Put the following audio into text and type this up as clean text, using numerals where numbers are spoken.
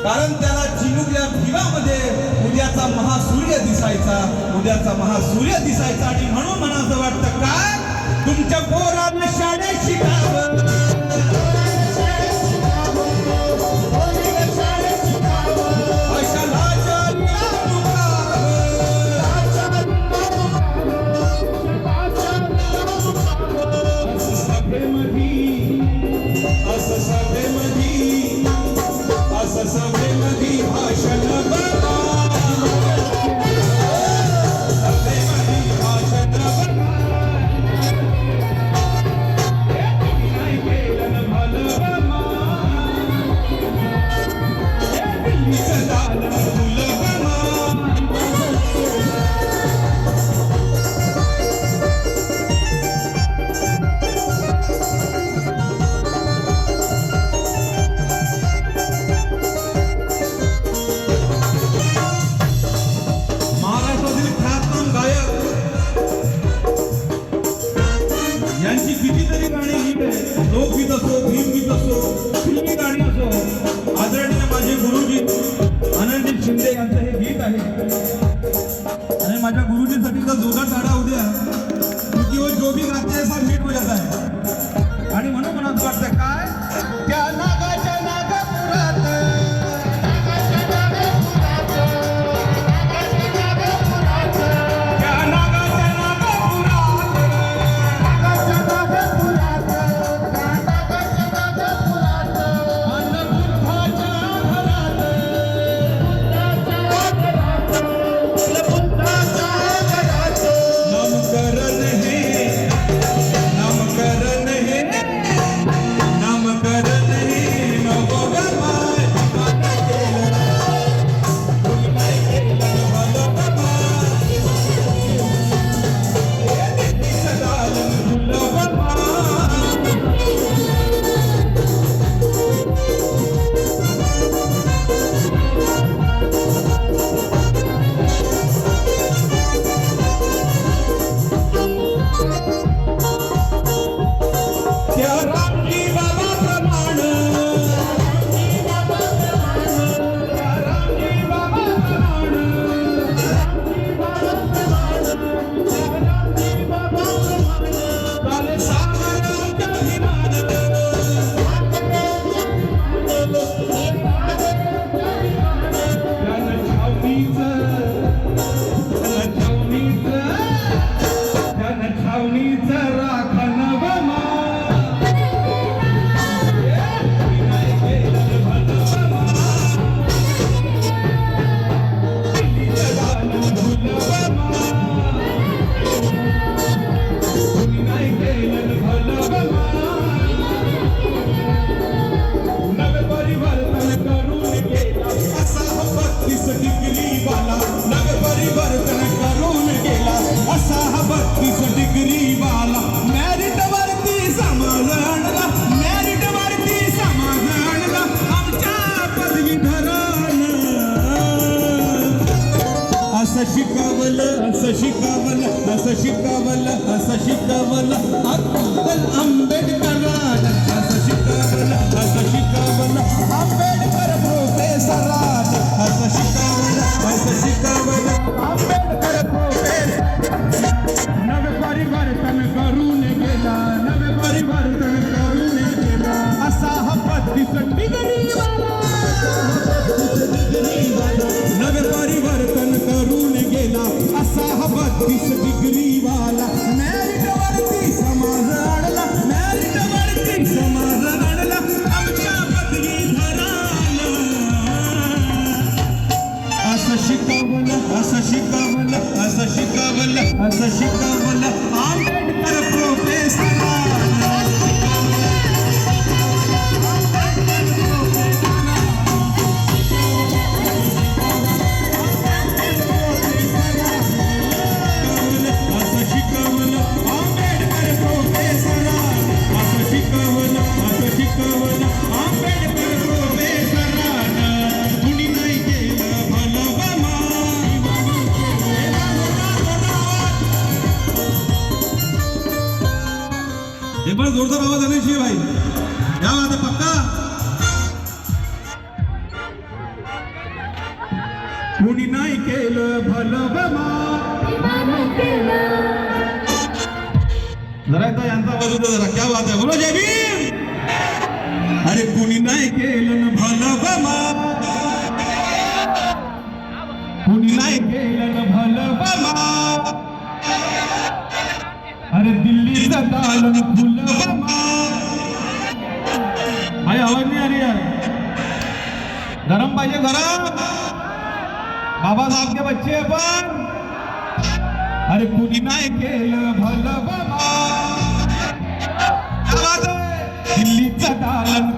कारण त्याला चिमुकल्या भिवामध्ये उद्याचा महासूर्य दिसायचा, उद्याचा महासूर्य दिसायचा. आणि म्हणून मनाचं वाटतं काय, तुमच्या पोरांना शाळेत शिकावं, कितीतरी गाणी गीत आहे, लोकगीत असो, भीमगीत असो, फिल्मी गाणी असो. आदरणीय माझे गुरुजी आनंदजी शिंदे यांचं हे गीत आहे. आणि माझ्या गुरुजीसाठी तर जोरदार टाळ्या उद्या, क्योंकि वो जो भी गाते हैं सब हिट हो जाता है. आणि म्हणून मला वाटतं काय, त्या नागाच्या नागपुरात, असं शिकवलं अक्कल आंबेडकरांना, असं शिकवलं आंबेडकर प्रोफेसरांना, असं शिकवलं आंबेडकर प्रोफेसर. नवे परिवर्तन करून गेला, नवे परिवर्तन करून गेला, असा हा 32 डिग्रीवाला, नवे परिवर्तन करून गेला, असा हा 32 डिग्रीवाला. मेरिटवरती समाज आणला, मेरिट भलं बमा. जरा एकदा यांचा आवाज होता जरा, क्या बात आहे, बोलो जय भीम. अरे कुणी नाही केलं न भलं बमा, कुणी नाही केलं न भलं बमा. अरे दिल्लीचं दालन फुलं बमा. भाई आवाज नाही आ रही यार, गरम पाहिजे गरम. बाबा साहब के बच्चे पण. अरे कुणी नाही केलं भलं बमा. दिल्लीचं दालन